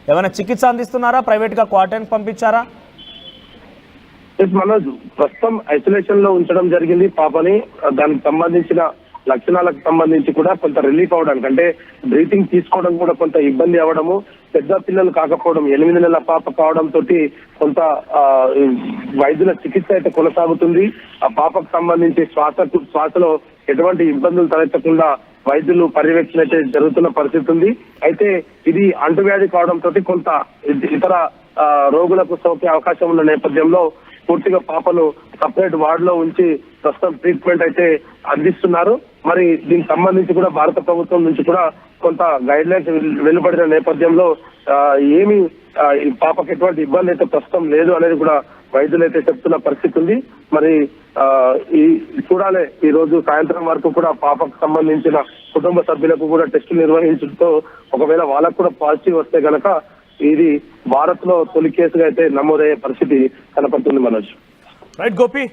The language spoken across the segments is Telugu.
ఏమైనా చికిత్స అందిస్తున్నారా? ప్రైవేట్గా క్వారంటైన్ పంపించారా? మనోజ్, ప్రస్తుతం ఐసోలేషన్ లో ఉంచడం జరిగింది పాపని. దానికి సంబంధించిన లక్షణాలకు సంబంధించి కూడా కొంత రిలీఫ్ అవడానికి, అంటే బ్రీతింగ్ తీసుకోవడం కూడా కొంత ఇబ్బంది అవ్వడము, పెద్ద పిల్లలు కాకపోవడం, 8 నెలల పాప కావడంతో కొంత వైద్యుల చికిత్స అయితే కొనసాగుతుంది. ఆ పాపకు సంబంధించి శ్వాసలో ఎటువంటి ఇబ్బందులు తలెత్తకుండా వైద్యులు పర్యవేక్షణ అయితే జరుగుతున్న పరిస్థితి ఉంది. అయితే ఇది అంటువ్యాధి కావడంతో కొంత ఇతర రోగులకు సోకే అవకాశం ఉన్న నేపథ్యంలో పూర్తిగా పాపను సపరేట్ వార్డ్ లో ఉంచి ప్రస్తుతం ట్రీట్మెంట్ అయితే అందిస్తున్నారు. మరి దీనికి సంబంధించి కూడా భారత ప్రభుత్వం నుంచి కూడా కొంత గైడ్ లైన్స్ వెలువడిన నేపథ్యంలో ఏమి ఈ పాపకి ఎటువంటి ఇబ్బంది అయితే ప్రస్తుతం లేదు అనేది కూడా వైద్యులు అయితే చెప్తున్న పరిస్థితి ఉంది. మరి ఈ చూడాలి, ఈ రోజు సాయంత్రం వరకు కూడా పాపకు సంబంధించిన కుటుంబ సభ్యులకు కూడా టెస్టులు నిర్వహించడంతో ఒకవేళ వాళ్ళకు కూడా పాజిటివ్ వస్తే గనక ఇది భారత్ లో తొలి కేసుగా అయితే నమోదయ్యే పరిస్థితి కనపడుతుంది. మనోజ్. రైట్ గోపి.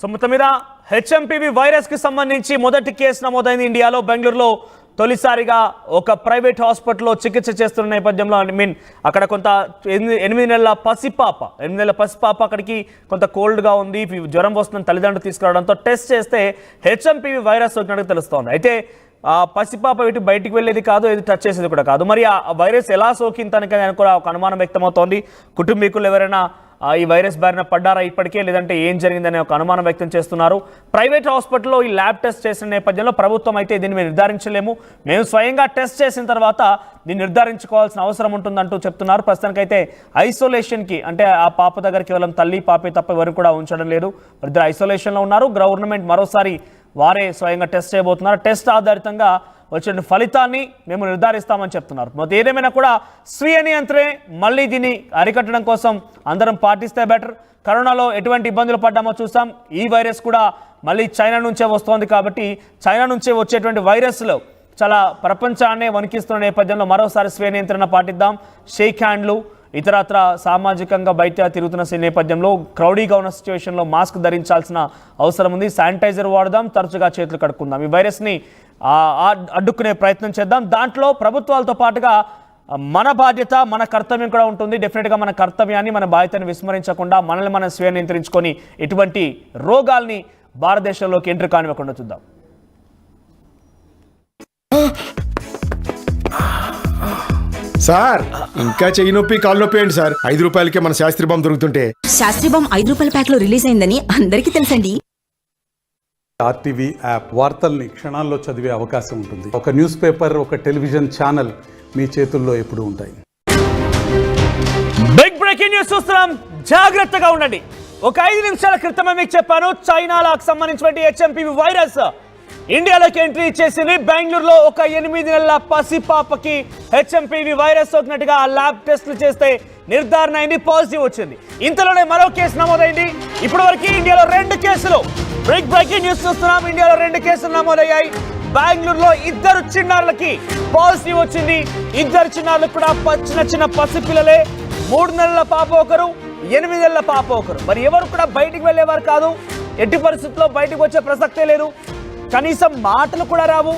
సో మొత్తం మీద హెచ్ఎంపీవీ వైరస్ కి సంబంధించి మొదటి కేసు నమోదైంది ఇండియాలో. బెంగళూరులో తొలిసారిగా ఒక ప్రైవేట్ హాస్పిటల్లో చికిత్స చేస్తున్న నేపథ్యంలో అక్కడ కొంత 8 నెలల పసిపాప అక్కడికి కొంత కోల్డ్గా ఉంది, జ్వరం వస్తుందని తల్లిదండ్రులు తీసుకురావడంతో టెస్ట్ చేస్తే హెచ్ఎంపీవీ వైరస్ వచ్చినట్టు తెలుస్తోంది. అయితే ఆ పసిపాప ఇటు బయటికి వెళ్ళేది కాదు, ఇది టచ్ చేసేది కూడా కాదు. మరి ఆ వైరస్ ఎలా సోకింతనికి కూడా ఒక అనుమానం వ్యక్తమవుతోంది. కుటుంబీకులు ఎవరైనా ఈ వైరస్ బారిన పడ్డారా ఇప్పటికే, లేదంటే ఏం జరిగిందనే ఒక అనుమానం వ్యక్తం చేస్తున్నారు. ప్రైవేట్ హాస్పిటల్లో ఈ ల్యాబ్ టెస్ట్ చేసిన నేపథ్యంలో ప్రభుత్వం అయితే దీన్ని మేము నిర్ధారించలేము, మేము స్వయంగా టెస్ట్ చేసిన తర్వాత దీన్ని నిర్ధారించుకోవాల్సిన అవసరం ఉంటుందంటూ చెప్తున్నారు. ప్రస్తుతానికైతే ఐసోలేషన్కి, అంటే ఆ పాప దగ్గర కేవలం తల్లి పాపే తప్ప ఎవరు కూడా ఉంచడం లేదు. ఇద్దరు ఐసోలేషన్లో ఉన్నారు. గవర్నమెంట్ మరోసారి వారే స్వయంగా టెస్ట్ చేయబోతున్నారు. టెస్ట్ ఆధారితంగా వచ్చిన ఫలితాన్ని మేము నిర్ధారిస్తామని చెప్తున్నారు. మొత్తం ఏదేమైనా కూడా స్వీయ నియంత్రణే మళ్ళీ దీన్ని అరికట్టడం కోసం అందరం పాటిస్తే బెటర్. కరోనాలో ఎటువంటి ఇబ్బందులు పడ్డామో చూసాం. ఈ వైరస్ కూడా మళ్ళీ చైనా నుంచే వస్తోంది కాబట్టి చైనా నుంచే వచ్చేటువంటి వైరస్లు చాలా ప్రపంచాన్నే వణికిస్తున్న నేపథ్యంలో మరోసారి స్వీయ నియంత్రణ పాటిద్దాం. షేక్ హ్యాండ్లు, ఇతరత్ర సామాజికంగా బయట తిరుగుతున్న నేపథ్యంలో క్రౌడీగా ఉన్న సిచ్యువేషన్లో మాస్క్ ధరించాల్సిన అవసరం ఉంది. శానిటైజర్ వాడదాం, తరచుగా చేతులు కడుక్కుందాం. ఈ వైరస్ని అడ్డుకునే ప్రయత్నం చేద్దాం. దాంట్లో ప్రభుత్వాలతో పాటుగా మన బాధ్యత, మన కర్తవ్యం కూడా ఉంటుంది. డెఫినెట్గా మన కర్తవ్యాన్ని, మన బాధ్యతను విస్మరించకుండా మనల్ని మనం స్వీయ నియంత్రించుకొని ఇటువంటి రోగాల్ని భారతదేశంలోకి ఎంట్రీ కానివ్వకుండా చూద్దాం. సార్, ఇంకా చెయ్యి నొప్పి కాలు నొప్పి ఏంటి సార్? 5 రూపాయలకే మన శాస్త్రీ బాంబు దొరుకుతుంటే. శాస్త్రీ బాంబు 5 రూపాయల ప్యాక్ లో రిలీజ్ అయిందని అందరికీ తెలుసండి. ఆర్టీవీ యాప్ వార్తల్ని క్షణాల్లో చదివే అవకాశం ఉంటుంది. ఒక న్యూస్ పేపర్, ఒక టెలివిజన్ ఛానల్ మీ చేతుల్లో ఎప్పుడూ ఉంటాయి. బిగ్ బ్రేకింగ్ న్యూస్ చూస్తున్నాం, జాగ్రత్తగా ఉండండి. ఒక 5 నిమిషాల క్రితమే మీకు చెప్పాను, చైనాలకు సంబంధించిన హెచ్ఎంపీవీ వైరస్ ఇండియాలోకి ఎంట్రీ చేసింది. బెంగళూరులో ఒక 8 నెలల పసిపాపకి హెచ్ఎంపీవీ వైరస్ సోకినట్టుగా ల్యాబ్ టెస్టులు చేస్తే నిర్ధారణ అయింది, పాజిటివ్ వచ్చింది. ఇంతలోనే మరో కేసు నమోదైంది. ఇప్పటి వరకు ఇండియాలో 2 కేసులు. బిగ్ బ్రేకింగ్ న్యూస్ చూస్తున్నాం, ఇండియాలో 2 కేసులు నమోదయ్యాయి. బెంగళూరులో 2 చిన్నారులకి పాజిటివ్ వచ్చింది. 2 చిన్నారులకు కూడా చిన్న పసిపిల్లలే. 3 నెలల పాప ఒకరు, 8 నెలల పాప ఒకరు. మరి ఎవరు కూడా బయటికి వెళ్ళేవారు కాదు, ఎట్టి పరిస్థితుల్లో బయటకు వచ్చే ప్రసక్తే లేదు. కనీసం మాటలు కూడా రావు,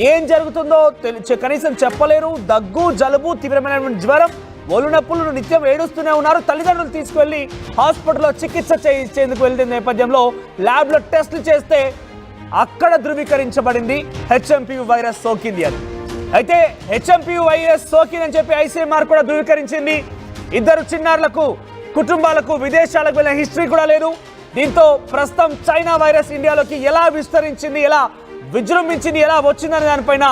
ఏం జరుగుతుందో కనీసం చెప్పలేరు. దగ్గు, జలుబు, తీవ్రమైన జ్వరం, ఒళ్ళు నొప్పులు, నిత్యం ఏడుస్తూనే ఉన్నారు. తల్లిదండ్రులు తీసుకువెళ్ళి హాస్పిటల్లో చికిత్స చేయించేందుకు వెళ్తున్న నేపథ్యంలో ల్యాబ్లో టెస్టులు చేస్తే అక్కడ ధృవీకరించబడింది హెచ్ఎంపీవీ వైరస్ సోకింది అని. అయితే హెచ్ఎంపీవీ వైరస్ సోకిందని చెప్పి ఐసీఎంఆర్ కూడా ధృవీకరించింది. 2 చిన్నారులకు, కుటుంబాలకు విదేశాలకు వెళ్ళిన హిస్టరీ కూడా లేదు. దీంతో ప్రస్తుతం చైనా వైరస్ ఇండియాలోకి ఎలా విస్తరించింది, ఎలా విజృంభించింది, ఎలా వచ్చిందనే దానిపైన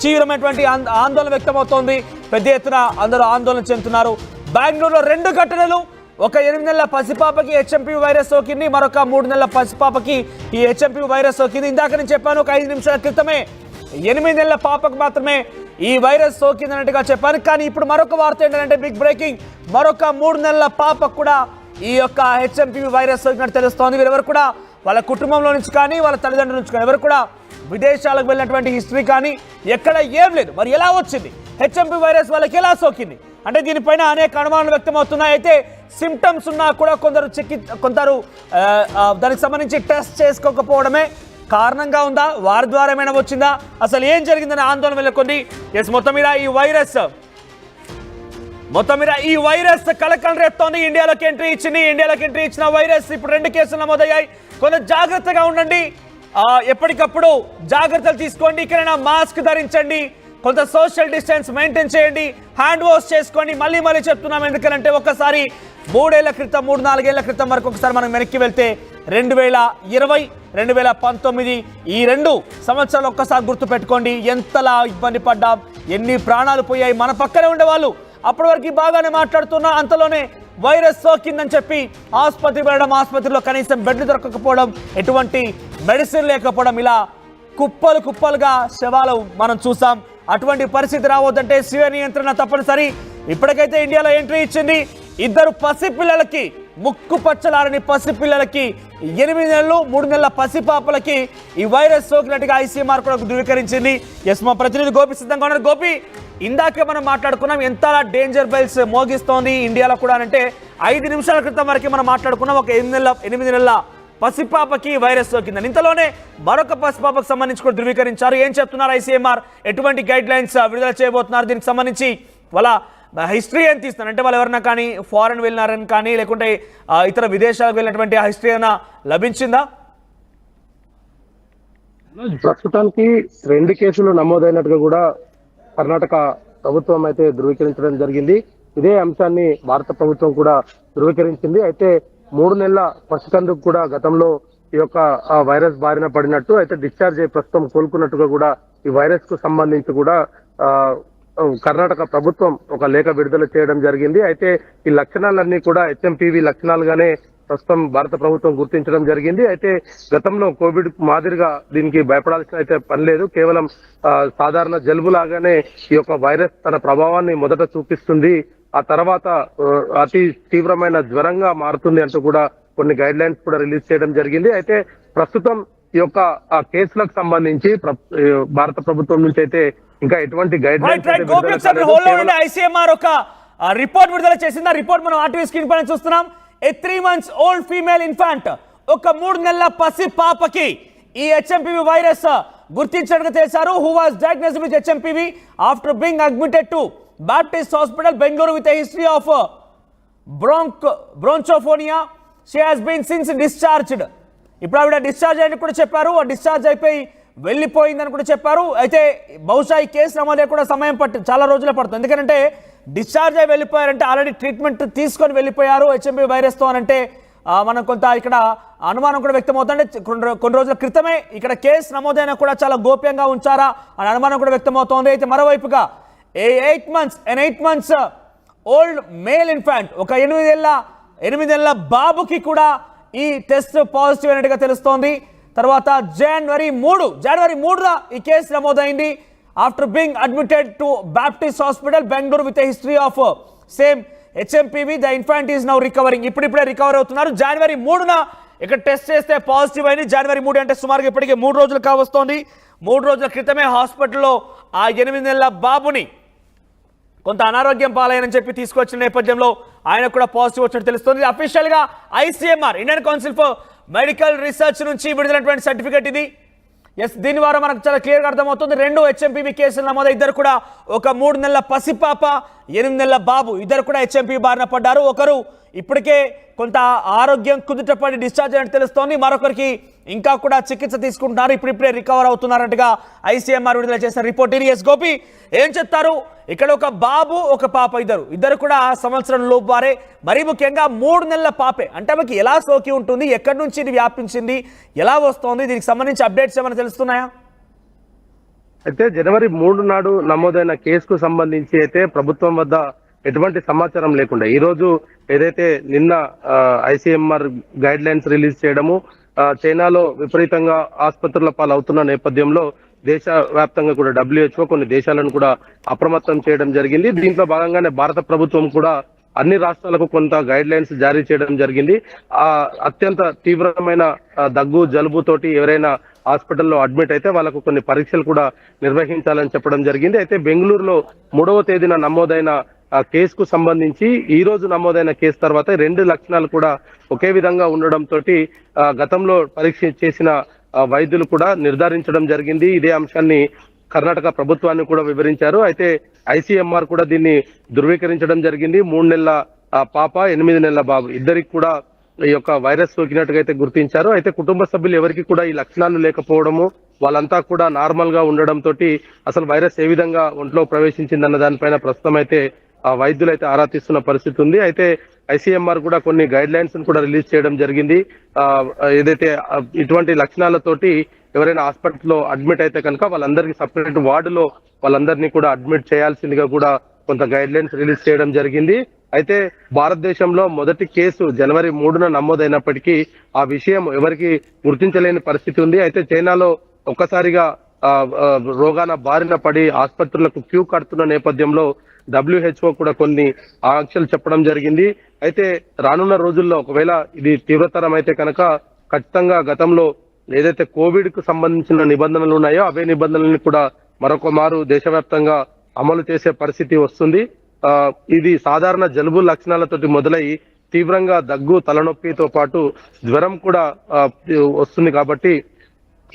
తీవ్రమైనటువంటి ఆందోళన వ్యక్తమవుతోంది. పెద్ద ఎత్తున అందరూ ఆందోళన చెందుతున్నారు. బెంగళూరులో 2 ఘటనలు. ఒక 8 నెలల పసిపాపకి హెచ్ఎంపీవీ వైరస్ సోకింది, మరొక 3 నెలల పసిపాపకి ఈ హెచ్ఎంపీవీ వైరస్ సోకింది. ఇందాక నేను చెప్పాను, ఒక 5 నిమిషాల క్రితమే 8 నెలల పాపకు మాత్రమే ఈ వైరస్ సోకిందన్నట్టుగా చెప్పాను. కానీ ఇప్పుడు మరొక వార్త ఏంటంటే, బిగ్ బ్రేకింగ్, మరొక 3 నెలల పాపకు కూడా ఈ యొక్క హెచ్ఎంపీవీ వైరస్ సోకినట్టు తెలుస్తోంది. వీరెవరు కూడా వాళ్ళ కుటుంబంలో నుంచి కానీ వాళ్ళ తల్లిదండ్రుల నుంచి కానీ ఎవరు కూడా విదేశాలకు వెళ్ళినటువంటి హిస్టరీ కానీ ఎక్కడ ఏం లేదు. మరి ఎలా వచ్చింది హెచ్ఎంపీ వైరస్, వాళ్ళకి ఎలా సోకింది అంటే దీనిపైన అనేక అనుమానాలు వ్యక్తమవుతున్నాయి. అయితే సిమ్టమ్స్ ఉన్నా కూడా కొందరు దానికి సంబంధించి టెస్ట్ చేసుకోకపోవడమే కారణంగా ఉందా, వారి ద్వారా ఏమైనా వచ్చిందా, అసలు ఏం జరిగిందని ఆందోళన వెళ్ళకొంది. మొత్తం మీద ఈ వైరస్ మొత్తం మీద ఈ వైరస్ కలకలం రేపుతోంది. ఇండియాలోకి ఎంట్రీ ఇచ్చిన వైరస్ ఇప్పుడు 2 కేసులు నమోదయ్యాయి. కొంత జాగ్రత్తగా ఉండండి, ఎప్పటికప్పుడు జాగ్రత్తలు తీసుకోండి. ఇక్కడైనా మాస్క్ ధరించండి, కొంత సోషల్ డిస్టెన్స్ మెయింటైన్ చేయండి, హ్యాండ్ వాష్ చేసుకోండి. మళ్ళీ చెప్తున్నాం, ఎందుకంటే ఒకసారి 3-4 ఏళ్ల క్రితం వరకు ఒకసారి మనం వెనక్కి వెళ్తే 2020, 2019 ఈ 2 సంవత్సరాలు ఒక్కసారి గుర్తు పెట్టుకోండి. ఎంతలా ఇబ్బంది పడ్డాం, ఎన్ని ప్రాణాలు పోయాయి. మన పక్కనే ఉండేవాళ్ళు అప్పటి వరకు బాగానే మాట్లాడుతున్నా, అంతలోనే వైరస్ సోకిందని చెప్పి ఆసుపత్రి వెళ్ళడం, ఆసుపత్రిలో కనీసం బెడ్లు దొరకకపోవడం, ఎటువంటి మెడిసిన్ లేకపోవడం, ఇలా కుప్పలుగా శవాలు మనం చూసాం. అటువంటి పరిస్థితి రావద్దంటే స్వీయ నియంత్రణ తప్పనిసరి. ఇప్పటికైతే ఇండియాలో ఎంట్రీ ఇచ్చింది 2 పసిపిల్లలకి, ముక్కు పచ్చలారని పసిపిల్లలకి, 8 నెలలు 3 నెలల పసిపాపలకి ఈ వైరస్ సోకినట్టుగా ICMR కూడా ధృవీకరించింది. ఎస్, మా ప్రతినిధి గోపి సిద్ధంగా ఉన్నారు. గోపి, ఇందాకే మనం మాట్లాడుకున్నాం ఎంత డేంజర్ బెల్స్ మోగిస్తోంది ఇండియాలో కూడా అంటే 5 నిమిషాల క్రితం వరకు మనం మాట్లాడుకున్నాం ఒక 8 నెలల పసిపాపకి వైరస్ సోకిందని. ఇంతలోనే మరొక పసిపాపకు సంబంధించి కూడా ధృవీకరించారు. ఏం చెప్తున్నారు ICMR, ఎటువంటి గైడ్ లైన్స్ విడుదల చేయబోతున్నారు, దీనికి సంబంధించి వాళ్ళ హిస్టరీ ఏం తీస్తున్నారు అంటే వాళ్ళు ఎవరైనా కానీ ఫారెన్ వెళ్ళినారని కానీ లేకుంటే ఇతర విదేశాలకు వెళ్ళినటువంటి ఆ హిస్టరీ ఏమైనా లభించిందా? ప్రస్తుతానికి 2 కేసులు నమోదైనట్టుగా కూడా కర్ణాటక ప్రభుత్వం అయితే ధృవీకరించడం జరిగింది. ఇదే అంశాన్ని భారత ప్రభుత్వం కూడా ధృవీకరించింది. అయితే 3 నెలల పసికందుకు కూడా గతంలో ఈ యొక్క వైరస్ బారిన పడినట్టు, అయితే డిశ్చార్జ్ అయ్యి ప్రస్తుతం కోలుకున్నట్టుగా కూడా ఈ వైరస్ కు సంబంధించి కూడా కర్ణాటక ప్రభుత్వం ఒక లేఖ విడుదల చేయడం జరిగింది. అయితే ఈ లక్షణాలన్నీ కూడా HMPV లక్షణాలుగానే ప్రస్తుతం భారత ప్రభుత్వం గుర్తించడం జరిగింది. అయితే గతంలో కోవిడ్ మాదిరిగా దీనికి భయపడాల్సిన అయితే పని లేదు. కేవలం సాధారణ జలుబు లాగానే ఈ యొక్క వైరస్ తన ప్రభావాన్ని మొదట చూపిస్తుంది, ఆ తర్వాత అతి తీవ్రమైన జ్వరంగా మారుతుంది అంటూ కూడా కొన్ని గైడ్ లైన్స్ కూడా రిలీజ్ చేయడం జరిగింది. అయితే ప్రస్తుతం ఈ యొక్క కేసులకు సంబంధించి భారత ప్రభుత్వం నుంచి అయితే ఇంకా ఎటువంటి గైడ్ లైన్స్ ICMR ఒక రిపోర్ట్ విడుదల చేసింది. ఆ రిపోర్ట్ మనం RTV స్క్రీన్ పైన చూస్తున్నాం. A 3 months old female infant, ఒక 3 నెలల పసి పాపకి ఈ HMPV వైరస్ గుర్తించడానికి చేశారు. Who was diagnosed with HMPV after being admitted to Baptist Hospital, Bengaluru with a history of bronchophonia. She has been since discharged. ఇప్పుడు ఆవిడ డిశ్చార్జ్ అయినట్టు కూడా చెప్పారు, డిశ్చార్జ్ అయిపోయి వెళ్ళిపోయిందని కూడా చెప్పారు. అయితే బహుశా ఈ కేసు నమోదే కూడా సమయం చాలా రోజులే పడుతుంది. ఎందుకంటే డిశ్చార్జ్ అయి వెళ్ళిపోయారంటే ఆల్రెడీ ట్రీట్మెంట్ తీసుకొని వెళ్ళిపోయారు HMPV వైరస్తో అని అంటే మనం కొంత ఇక్కడ అనుమానం కూడా వ్యక్తమవుతుంది. కొన్ని రోజుల క్రితమే ఇక్కడ కేసు నమోదైనా కూడా చాలా గోప్యంగా ఉంచారా అని అనుమానం కూడా వ్యక్తమవుతోంది. అయితే మరోవైపుగా 8 months ఓల్డ్ మేల్ ఇన్ఫాంట్, ఒక 8 నెలల బాబుకి కూడా ఈ టెస్ట్ పాజిటివ్ అయినట్టుగా తెలుస్తోంది. తర్వాత జనవరి 3న ఈ కేసు నమోదైంది. After being admitted to Baptist hospital Bengaluru with a history of same HMPV, the infant is now recovering. ఇప్పుడిప్పుడే రికవర్ అవుతున్నారు. జనవరి 3న ఇక్కడ టెస్ట్ చేస్తే పాజిటివ్ అయింది. జనవరి 3 అంటే సుమారుగా ఇప్పటికే 3 రోజులు కావస్తోంది. 3 రోజుల క్రితమే హాస్పిటల్లో ఆ 8 నెలల బాబుని కొంత అనారోగ్యం పాలైనని చెప్పి తీసుకొచ్చిన నేపథ్యంలో ఆయన కూడా పాజిటివ్ వచ్చినట్టు తెలుస్తుంది. అఫీషియల్ గా ICMR, Indian council for medical research నుంచి విడుదలైనటువంటి సర్టిఫికేట్ ఇది. ఎస్, దీని ద్వారా మనకు చాలా క్లియర్గా అర్థమవుతుంది. 2 HMPV కేసులు నమోదు, ఇద్దరు కూడా ఒక 3 నెలల పసిపాప, 8 నెలల బాబు, ఇద్దరు కూడా HMPV బారిన పడ్డారు. ఒకరు ఇప్పటికే కొంత ఆరోగ్యం కుదుటపడి డిశ్చార్జ్ అయినట్టు తెలుస్తోంది, మరొకరికి ఇంకా కూడా చికిత్స తీసుకుంటున్నారు, ఇప్పుడిప్పుడే రికవర్ అవుతున్నారంటగా ICMR విడుదల చేసిన రిపోర్ట్. ఎస్ గోపి, ఏం చెప్తారు? ఇక్కడ ఒక బాబు ఒక పాప, ఇద్దరు కూడా సంవత్సరం లోపు వారే, మరీ ముఖ్యంగా 3 నెలల పాపే. అంటే ఆమెకి ఎలా సోకి ఉంటుంది, ఎక్కడి నుంచి ఇది వ్యాపించింది, ఎలా వస్తోంది, దీనికి సంబంధించి అప్డేట్స్ ఏమైనా తెలుస్తున్నాయా? అయితే జనవరి 3 నాడు నమోదైన కేసుకు సంబంధించి అయితే ప్రభుత్వం వద్ద ఎటువంటి సమాచారం లేకుండా ఈ రోజు ఏదైతే నిన్న ICMR గైడ్ లైన్స్ రిలీజ్ చేయడము, చైనాలో విపరీతంగా ఆసుపత్రుల పాలవుతున్న నేపథ్యంలో దేశవ్యాప్తంగా కూడా WHO కొన్ని దేశాలను కూడా అప్రమత్తం చేయడం జరిగింది. దీంట్లో భాగంగానే భారత ప్రభుత్వం కూడా అన్ని రాష్ట్రాలకు కొంత గైడ్ లైన్స్ జారీ చేయడం జరిగింది. అత్యంత తీవ్రమైన దగ్గు జలుబు తోటి ఎవరైనా హాస్పిటల్లో అడ్మిట్ అయితే వాళ్ళకు కొన్ని పరీక్షలు కూడా నిర్వహించాలని చెప్పడం జరిగింది. అయితే బెంగళూరులో 3వ తేదీన నమోదైన కేసుకు సంబంధించి ఈ రోజు నమోదైన కేసు తర్వాత 2 లక్షణాలు కూడా ఒకే విధంగా ఉండడంతో గతంలో పరీక్ష చేసిన వైద్యులు కూడా నిర్ధారించడం జరిగింది. ఇదే అంశాన్ని కర్ణాటక ప్రభుత్వాన్ని కూడా వివరించారు. అయితే ఐసీఎంఆర్ కూడా దీన్ని ధృవీకరించడం జరిగింది. 3 నెలల పాప, 8 నెలల బాబు ఇద్దరికి కూడా ఈ యొక్క వైరస్ సోకినట్టుగా అయితే గుర్తించారు. అయితే కుటుంబ సభ్యులు ఎవరికి కూడా ఈ లక్షణాలు లేకపోవడము, వాళ్ళంతా కూడా నార్మల్ గా ఉండడం తోటి అసలు వైరస్ ఏ విధంగా ఒంట్లో ప్రవేశించిందన్న దానిపైన ప్రస్తుతం అయితే వైద్యులు అయితే ఆరా తీస్తున్న పరిస్థితి ఉంది. అయితే ఐసీఎంఆర్ కూడా కొన్ని గైడ్ లైన్స్ కూడా రిలీజ్ చేయడం జరిగింది. ఏదైతే ఇటువంటి లక్షణాలతోటి ఎవరైనా హాస్పిటల్లో అడ్మిట్ అయితే కనుక వాళ్ళందరికీ సపరేట్ వార్డులో వాళ్ళందరినీ కూడా అడ్మిట్ చేయాల్సిందిగా కూడా కొంత గైడ్ లైన్స్ రిలీజ్ చేయడం జరిగింది. అయితే భారతదేశంలో మొదటి కేసు జనవరి 3న నమోదైనప్పటికీ ఆ విషయం ఎవరికి గుర్తించలేని పరిస్థితి ఉంది. అయితే చైనాలో ఒక్కసారిగా రోగాన బారిన పడి ఆసుపత్రులకు క్యూ కడుతున్న నేపథ్యంలో WHO కూడా కొన్ని ఆంక్షలు చెప్పడం జరిగింది. అయితే రానున్న రోజుల్లో ఒకవేళ ఇది తీవ్రతరం అయితే కనుక ఖచ్చితంగా గతంలో ఏదైతే కోవిడ్ కు సంబంధించిన నిబంధనలు ఉన్నాయో అవే నిబంధనలను కూడా మరొక మారు దేశవ్యాప్తంగా అమలు చేసే పరిస్థితి వస్తుంది. ఇది సాధారణ జలుబు లక్షణాలతోటి మొదలై తీవ్రంగా దగ్గు, తలనొప్పితో పాటు జ్వరం కూడా వస్తుంది. కాబట్టి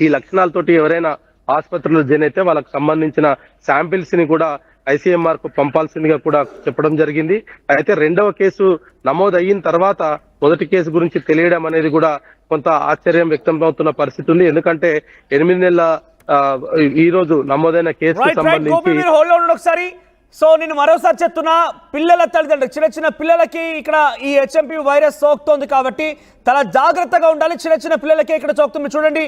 ఈ లక్షణాలతోటి ఎవరైనా ఆసుపత్రిలో జాయిన్ అయితే వాళ్ళకి సంబంధించిన శాంపిల్స్ ని కూడా ఐసీఎంఆర్ కు పంపాల్సిందిగా కూడా చెప్పడం జరిగింది. అయితే రెండవ కేసు నమోదయిన తర్వాత మొదటి కేసు గురించి తెలియడం అనేది కూడా కొంత ఆశ్చర్యం వ్యక్తం అవుతున్న పరిస్థితి ఉంది. ఎందుకంటే 8 నెలల ఈ రోజు నమోదైన కేసుకు సంబంధించి ఒకసారి సో నేను మరోసారి చెప్తున్నా, పిల్లల తల్లిదండ్రులు చిన్న చిన్న పిల్లలకి ఇక్కడ ఈ హెచ్ఎంపీ వైరస్ సోకుతోంది కాబట్టి చాలా జాగ్రత్తగా ఉండాలి. చిన్న చిన్న పిల్లలకి ఇక్కడ సోకుతుంది. చూడండి,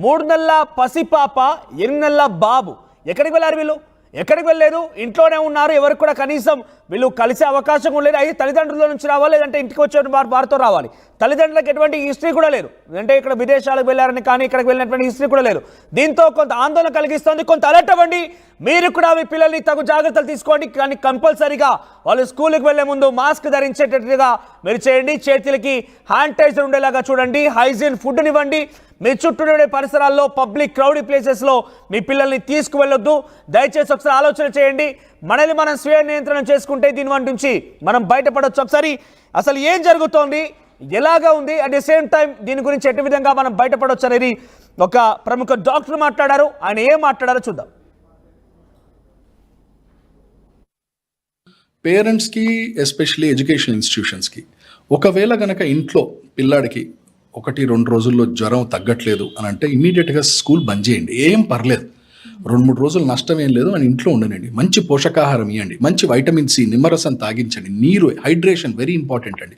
3 నెలల పసిపాప, 8 నెలల బాబు. ఎక్కడికి వెళ్ళారు వీళ్ళు? ఎక్కడికి వెళ్ళలేదు, ఇంట్లోనే ఉన్నారు. ఎవరికి కూడా కనీసం వీళ్ళు కలిసే అవకాశం లేదు. అయితే తల్లిదండ్రుల నుంచి రావాలి, లేదంటే ఇంటికి వచ్చే వారితో రావాలి. తల్లిదండ్రులకు ఎటువంటి హిస్టరీ కూడా లేదు, అంటే ఇక్కడ విదేశాలకు వెళ్ళారని కానీ ఇక్కడికి వెళ్ళినటువంటి హిస్టరీ కూడా లేదు. దీంతో కొంత ఆందోళన కలిగిస్తుంది. కొంత అలర్ట్ అవ్వండి. మీరు కూడా మీ పిల్లల్ని తగు జాగ్రత్తలు తీసుకోండి. కానీ కంపల్సరీగా వాళ్ళు స్కూల్కి వెళ్లే ముందు మాస్క్ ధరించేటట్టుగా మీరు చేయండి. చేతులకి శానిటైజర్ ఉండేలాగా చూడండి. హైజీన్ ఫుడ్ ఇవ్వండి. మీ చుట్టూ ఉండే పరిసరాల్లో పబ్లిక్ క్రౌడీ ప్లేసెస్లో మీ పిల్లల్ని తీసుకువెళ్ళొద్దు. దయచేసి ఒకసారి ఆలోచన చేయండి. మనల్ని మనం స్వీయ నియంత్రణ చేసుకుంటే దీని వంటి నుంచి మనం బయటపడవచ్చు. ఒకసారి అసలు ఏం జరుగుతోంది, ఎలాగా ఉంది, అట్ ది సేమ్ టైం దీని గురించి ఎట్టి విధంగా మనం బయటపడవచ్చు అనేది ఒక ప్రముఖ డాక్టర్ మాట్లాడారు. ఆయన ఏం మాట్లాడారో చూద్దాం. పేరెంట్స్కి, ఎస్పెషల్లీ ఎడ్యుకేషన్ ఇన్స్టిట్యూషన్స్కి, ఒకవేళ కనుక ఇంట్లో పిల్లాడికి 1-2 రోజుల్లో జ్వరం తగ్గట్లేదు అని అంటే ఇమీడియట్గా స్కూల్ బంద్ చేయండి. ఏం పర్లేదు, 2-3 రోజులు నష్టం ఏం లేదు. అని ఇంట్లో ఉండనండి. మంచి పోషకాహారం ఇవ్వండి, మంచి వైటమిన్ సి, నిమ్మరసం తాగించండి. నీరు, హైడ్రేషన్ వెరీ ఇంపార్టెంట్ అండి.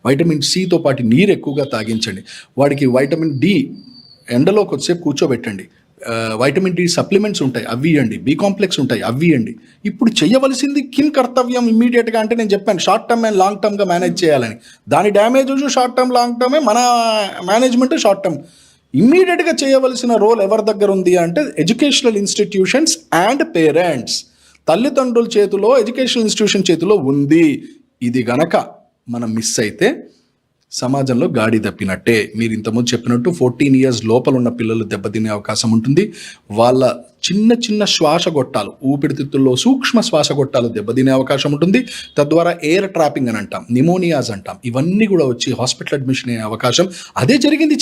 వైటమిన్ సితో పాటు నీరు ఎక్కువగా తాగించండి. వాడికి వైటమిన్ డి ఎండలో కొద్దిసేపు కూర్చోబెట్టండి. వైటమిన్ డి సప్లిమెంట్స్ ఉంటాయి, అవి ఇవ్వండి. బి కాంప్లెక్స్ ఉంటాయి, అవి ఇవ్వండి. ఇప్పుడు చేయవలసింది కిన్ కర్తవ్యం ఇమ్మీడియట్గా. అంటే నేను చెప్పాను షార్ట్ టర్మ్ అండ్ లాంగ్ టర్మ్గా మేనేజ్ చేయాలని. దాని డ్యామేజ్ షార్ట్ టర్మ్, లాంగ్ టర్మే. మన మేనేజ్మెంట్ షార్ట్ టర్మ్. ఇమ్మీడియట్గా చేయవలసిన రోల్ ఎవరి దగ్గర ఉంది అంటే ఎడ్యుకేషనల్ ఇన్స్టిట్యూషన్స్ అండ్ పేరెంట్స్. తల్లిదండ్రుల చేతిలో, ఎడ్యుకేషనల్ ఇన్స్టిట్యూషన్ చేతిలో ఉంది. ఇది గనక మనం మిస్ అయితే సమాజంలో గాడి తప్పినట్టే. మీరు ఇంతకుముందు చెప్పినట్టు 14 years లోపల ఉన్న పిల్లలు దెబ్బతినే అవకాశం ఉంటుంది. వాళ్ళ చిన్న చిన్న శ్వాసగొట్టాలు, ఊపిరితిత్తుల్లో సూక్ష్మ శ్వాసగొట్టాలు దెబ్బతినే అవకాశం ఉంటుంది. తద్వారా ఎయిర్ ట్రాపింగ్ అని అంటాం, నిమోనియాస్ అంటాం, ఇవన్నీ కూడా వచ్చి హాస్పిటల్ అడ్మిషన్ అయ్యే అవకాశం. అదే జరిగింది